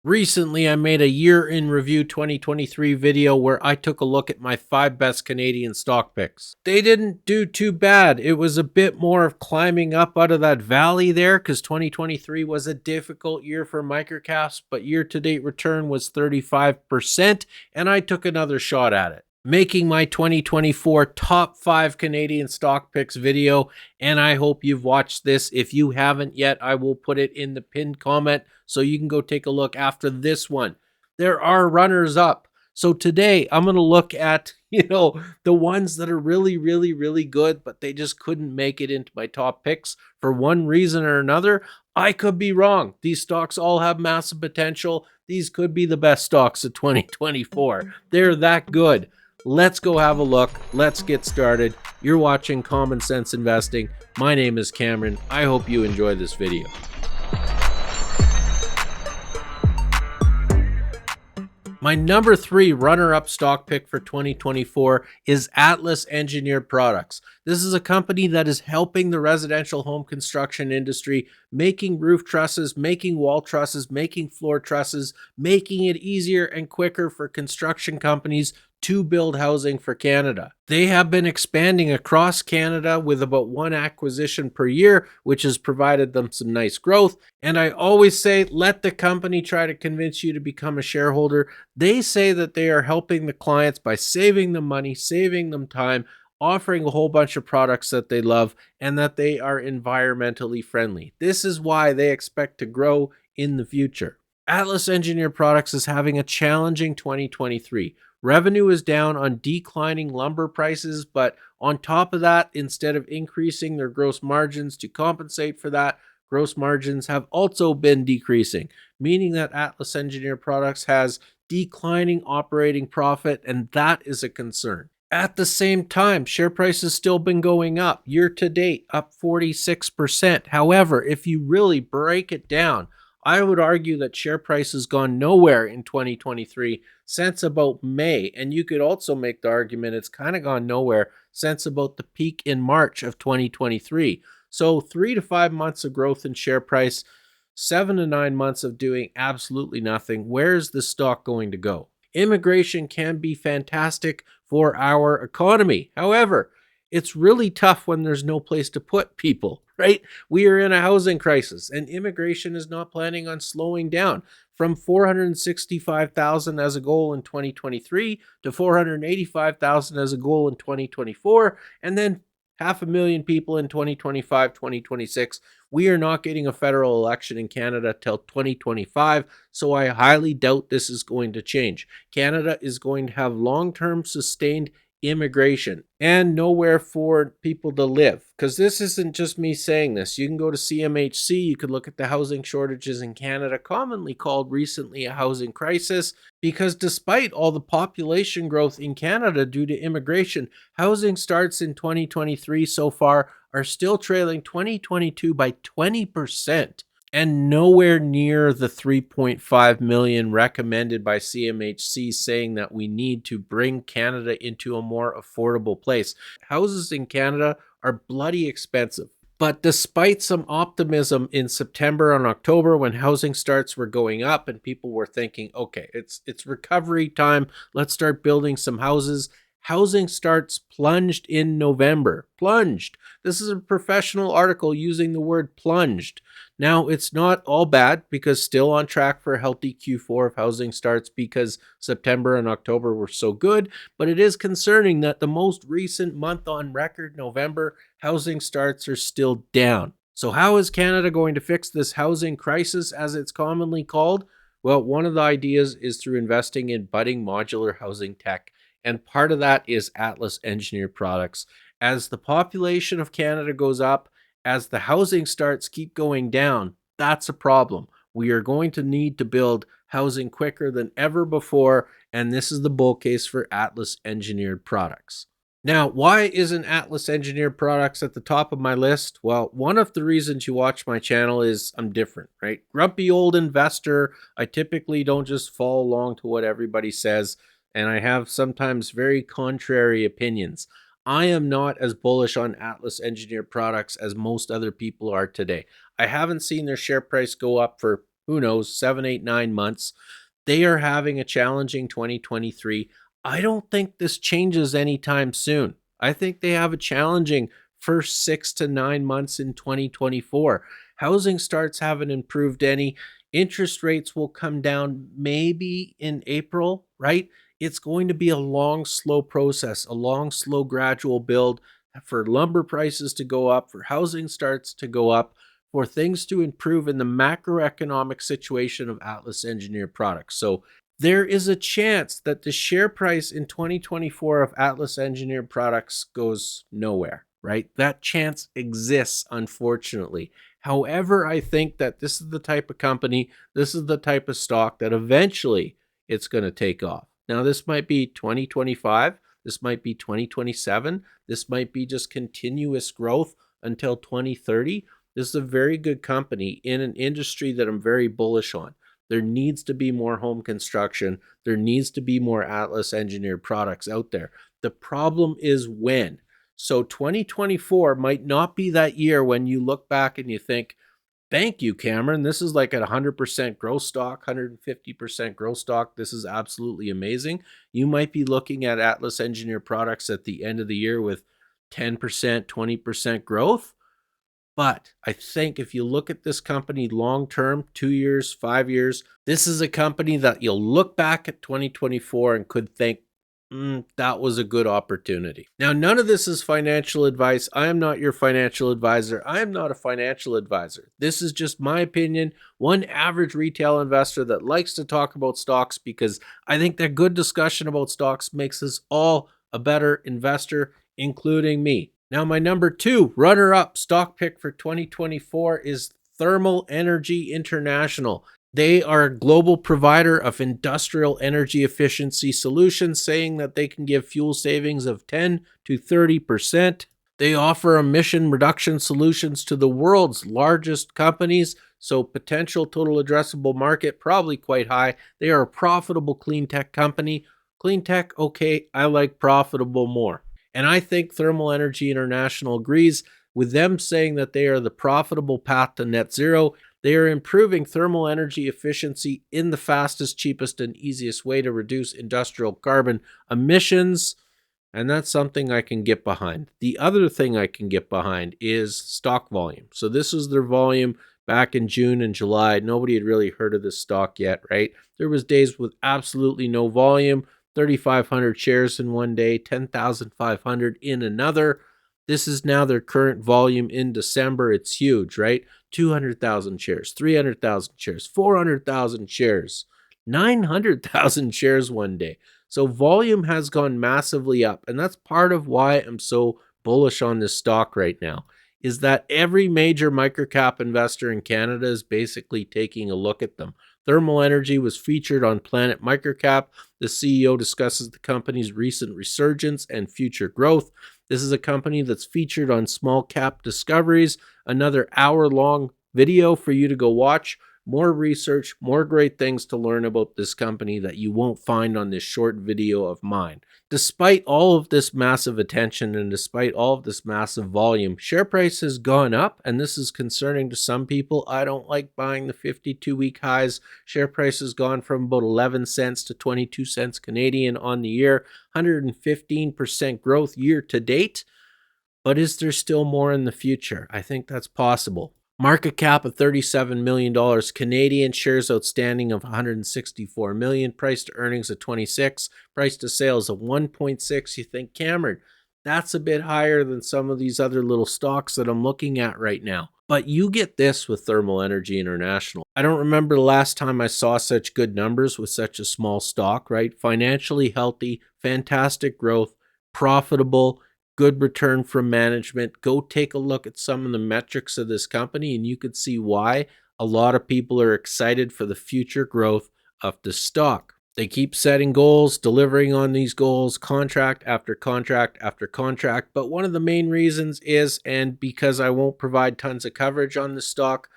Recently, I made a year in review 2023 video where I took a look at my 5 best Canadian stock picks. They didn't do too bad. It was a bit more of climbing up out of that valley there because 2023 was a difficult year for microcaps, but year-to-date return was 35%, and I took another shot at it, making my 2024 top 5 Canadian stock picks video, and I hope you've watched this. If you haven't yet, I will put it in the pinned comment so you can go take a look after this one. There are runners up. So today I'm going to look at, the ones that are really, really, really good, but they just couldn't make it into my top picks for one reason or another. I could be wrong. These stocks all have massive potential. These could be the best stocks of 2024. They're that good. Let's go have a look. Let's get started. You're watching Common Sense Investing. My name is Cameron. I hope you enjoy this video. My number 3 runner-up stock pick for 2024 is Atlas Engineered Products. This is a company that is helping the residential home construction industry, making roof trusses, making wall trusses, making floor trusses, making it easier and quicker for construction companies to build housing for Canada. They have been expanding across Canada with about 1 acquisition per year, which has provided them some nice growth. And I always say, let the company try to convince you to become a shareholder. They say that they are helping the clients by saving them money, saving them time, offering a whole bunch of products that they love, and that they are environmentally friendly. This is why they expect to grow in the future. Atlas Engineered Products is having a challenging 2023. Revenue is down on declining lumber prices, but on top of that, instead of increasing their gross margins to compensate for that, gross margins have also been decreasing, meaning that Atlas Engineered Products has declining operating profit, and that is a concern. At the same time, share price has still been going up, year to date, up 46%. However, if you really break it down, I would argue that share price has gone nowhere in 2023 since about May. And you could also make the argument it's kind of gone nowhere since about the peak in March of 2023. So 3 to 5 months of growth in share price, 7 to 9 months of doing absolutely nothing. Where is this stock going to go? Immigration can be fantastic for our economy. However, it's really tough when there's no place to put people, right? We are in a housing crisis, and immigration is not planning on slowing down from 465,000 as a goal in 2023 to 485,000 as a goal in 2024, and then 500,000 people in 2025, 2026. We are not getting a federal election in Canada till 2025, so I highly doubt this is going to change. Canada is going to have long-term sustained immigration and nowhere for people to live, because this isn't just me saying this. You can go to CMHC, you could look at the housing shortages in Canada, commonly called recently a housing crisis, because despite all the population growth in Canada due to immigration, housing starts in 2023 so far are still trailing 2022 by 20%. And nowhere near the 3.5 million recommended by CMHC, saying that we need to bring Canada into a more affordable place. Houses in Canada are bloody expensive. But despite some optimism in September and October when housing starts were going up and people were thinking, okay, it's recovery time, let's start building some houses, housing starts plunged in November. Plunged. This is a professional article using the word plunged. Now, it's not all bad because still on track for a healthy Q4 of housing starts because September and October were so good, but it is concerning that the most recent month on record, November, housing starts are still down. So how is Canada going to fix this housing crisis, as it's commonly called? Well, one of the ideas is through investing in budding modular housing tech. And part of that is Atlas Engineered Products. As the population of Canada goes up, as the housing starts keep going down, that's a problem. We are going to need to build housing quicker than ever before, and this is the bull case for Atlas Engineered Products. Now, why isn't Atlas Engineered Products at the top of my list? Well, one of the reasons you watch my channel is I'm different, right? Grumpy old investor. I typically don't just follow along to what everybody says, and I have sometimes very contrary opinions. I am not as bullish on Atlas Engineered Products as most other people are today. I haven't seen their share price go up for who knows, 7, 8, 9 months. They are having a challenging 2023. I don't think this changes anytime soon. I think they have a challenging first 6 to 9 months in 2024. Housing starts haven't improved any. Interest rates will come down maybe in April, right? It's going to be a long, slow process, a long, slow, gradual build for lumber prices to go up, for housing starts to go up, for things to improve in the macroeconomic situation of Atlas Engineered Products. So there is a chance that the share price in 2024 of Atlas Engineered Products goes nowhere, right? That chance exists, unfortunately. However, I think that this is the type of company, this is the type of stock that eventually it's going to take off. Now, this might be 2025, this might be 2027, this might be just continuous growth until 2030. This is a very good company in an industry that I'm very bullish on. There needs to be more home construction. There needs to be more Atlas Engineered Products out there. The problem is when. So 2024 might not be that year when you look back and you think, thank you, Cameron. This is like at 100% growth stock, 150% growth stock. This is absolutely amazing. You might be looking at Atlas Engineered Products at the end of the year with 10%, 20% growth. But I think if you look at this company long term, 2 years, 5 years, this is a company that you'll look back at 2024 and could think, that was a good opportunity. Now, none of this is financial advice. I am not your financial advisor. I am not a financial advisor. This is just my opinion. One average retail investor that likes to talk about stocks because I think that good discussion about stocks makes us all a better investor, including me. Now, my number 2 runner-up stock pick for 2024 is Thermal Energy International. They are a global provider of industrial energy efficiency solutions, saying that they can give fuel savings of 10 to 30%. They offer emission reduction solutions to the world's largest companies, so potential total addressable market probably quite high. They are a profitable clean tech company. Clean tech, okay, I like profitable more. And I think Thermal Energy International agrees with them saying that they are the profitable path to net zero. They are improving thermal energy efficiency in the fastest, cheapest, and easiest way to reduce industrial carbon emissions. And that's something I can get behind. The other thing I can get behind is stock volume. So this is their volume back in June and July. Nobody had really heard of this stock yet, right? There was days with absolutely no volume. 3,500 shares in one day, 10,500 in another. This is now their current volume in December. It's huge, right? 200,000 shares, 300,000 shares, 400,000 shares, 900,000 shares one day. So volume has gone massively up. And that's part of why I'm so bullish on this stock right now, is that every major microcap investor in Canada is basically taking a look at them. Thermal Energy was featured on Planet Microcap. The CEO discusses the company's recent resurgence and future growth. This is a company that's featured on Small Cap Discoveries, another hour-long video for you to go watch. More research, more great things to learn about this company that you won't find on this short video of mine. Despite all of this massive attention and despite all of this massive volume, share price has gone up, and this is concerning to some people. I don't like buying the 52-week highs. Share price has gone from about 11 cents to 22 cents Canadian on the year, 115% growth year to date. But is there still more in the future? I think that's possible. Market cap of $37 million Canadian, shares outstanding of 164 million, price to earnings of 26, price to sales of 1.6. You think, Cameron, that's a bit higher than some of these other little stocks that I'm looking at right now. But you get this with Thermal Energy International. I don't remember the last time I saw such good numbers with such a small stock, right? Financially healthy, fantastic growth, profitable, good return from management. Go take a look at some of the metrics of this company and you could see why a lot of people are excited for the future growth of the stock. They keep setting goals, delivering on these goals, contract after contract after contract. But one of the main reasons is, and because I won't provide tons of coverage on the stock,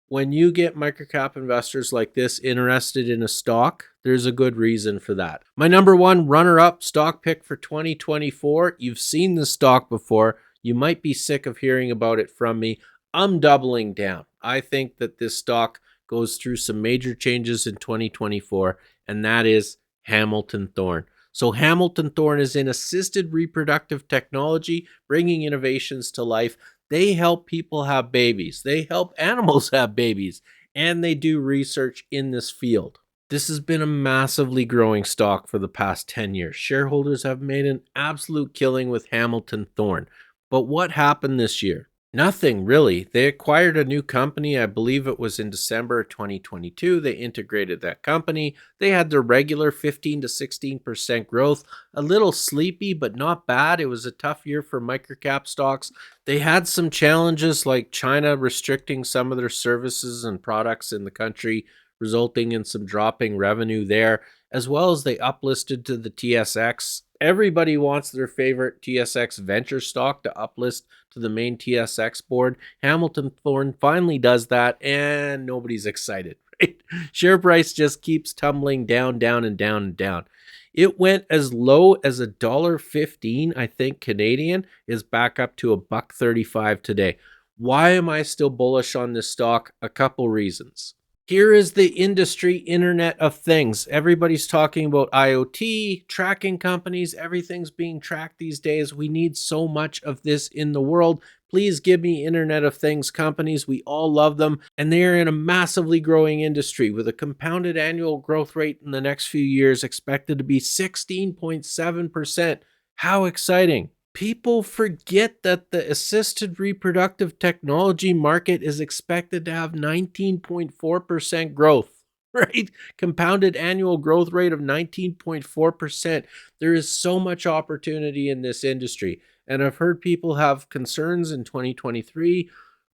when you get microcap investors like this interested in a stock, there's a good reason for that. My number 1 runner-up stock pick for 2024. You've seen this stock before. You might be sick of hearing about it from me. I'm doubling down. I think that this stock goes through some major changes in 2024, and that is Hamilton Thorne. So Hamilton Thorne is in assisted reproductive technology, bringing innovations to life. They help people have babies. They help animals have babies, and they do research in this field. This has been a massively growing stock for the past 10 years. Shareholders have made an absolute killing with Hamilton Thorne. But what happened this year? Nothing really. They acquired a new company. I believe it was in December 2022. They integrated that company. They had their regular 15 to 16% growth. A little sleepy, but not bad. It was a tough year for microcap stocks. They had some challenges like China restricting some of their services and products in the country, resulting in some dropping revenue there, as well as they uplisted to the TSX. Everybody wants their favorite TSX venture stock to uplist to the main TSX board. Hamilton Thorne finally does that, and nobody's excited, right? Share price just keeps tumbling down, down, and down, and down. It went as low as $1.15, I think Canadian, is back up to $1.35 today. Why am I still bullish on this stock? A couple reasons. Here is the industry Internet of Things. Everybody's talking about IoT, tracking companies. Everything's being tracked these days. We need so much of this in the world. Please give me Internet of Things companies. We all love them. And they are in a massively growing industry with a compounded annual growth rate in the next few years expected to be 16.7%. How exciting! People forget that the assisted reproductive technology market is expected to have 19.4% growth, right? Compounded annual growth rate of 19.4%. There is so much opportunity in this industry. And I've heard people have concerns in 2023.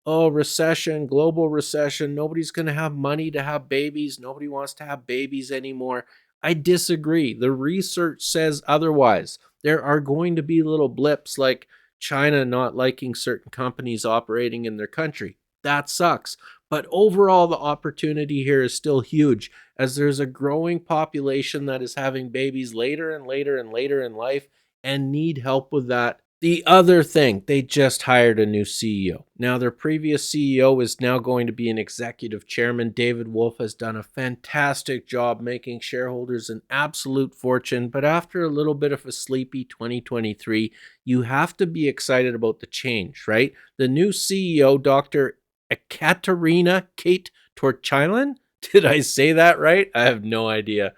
Oh, recession, global recession. Nobody's going to have money to have babies. Nobody wants to have babies anymore. I disagree. The research says otherwise. There are going to be little blips like China not liking certain companies operating in their country. That sucks. But overall, the opportunity here is still huge as there's a growing population that is having babies later and later and later in life and need help with that. The other thing, they just hired a new CEO. Now, their previous CEO is now going to be an executive chairman. David Wolf has done a fantastic job making shareholders an absolute fortune. But after a little bit of a sleepy 2023, you have to be excited about the change, right? The new CEO, Dr. Ekaterina Kate Torchilan. Did I say that right? I have no idea.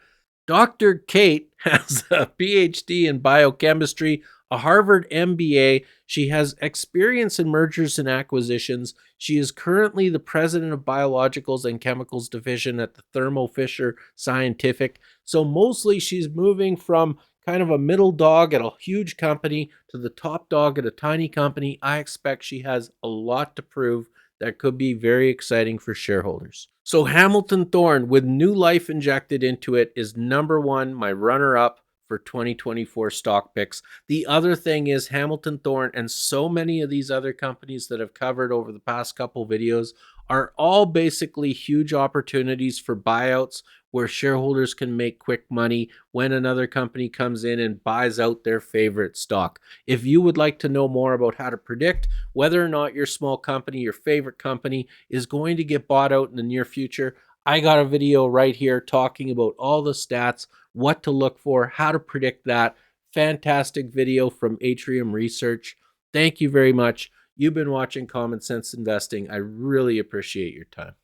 Dr. Kate has a PhD in biochemistry, a Harvard MBA. She has experience in mergers and acquisitions. She is currently the president of Biologicals and Chemicals Division at the Thermo Fisher Scientific. So mostly she's moving from kind of a middle dog at a huge company to the top dog at a tiny company. I expect she has a lot to prove that could be very exciting for shareholders. So Hamilton Thorne, with new life injected into it, is number one, my runner-up for 2024 stock picks. The other thing is Hamilton Thorne and so many of these other companies that I've covered over the past couple videos are all basically huge opportunities for buyouts where shareholders can make quick money when another company comes in and buys out their favorite stock. If you would like to know more about how to predict whether or not your small company, your favorite company, is going to get bought out in the near future, I got a video right here talking about all the stats, what to look for, how to predict that. Fantastic video from Atrium Research. Thank you very much. You've been watching Common Sense Investing. I really appreciate your time.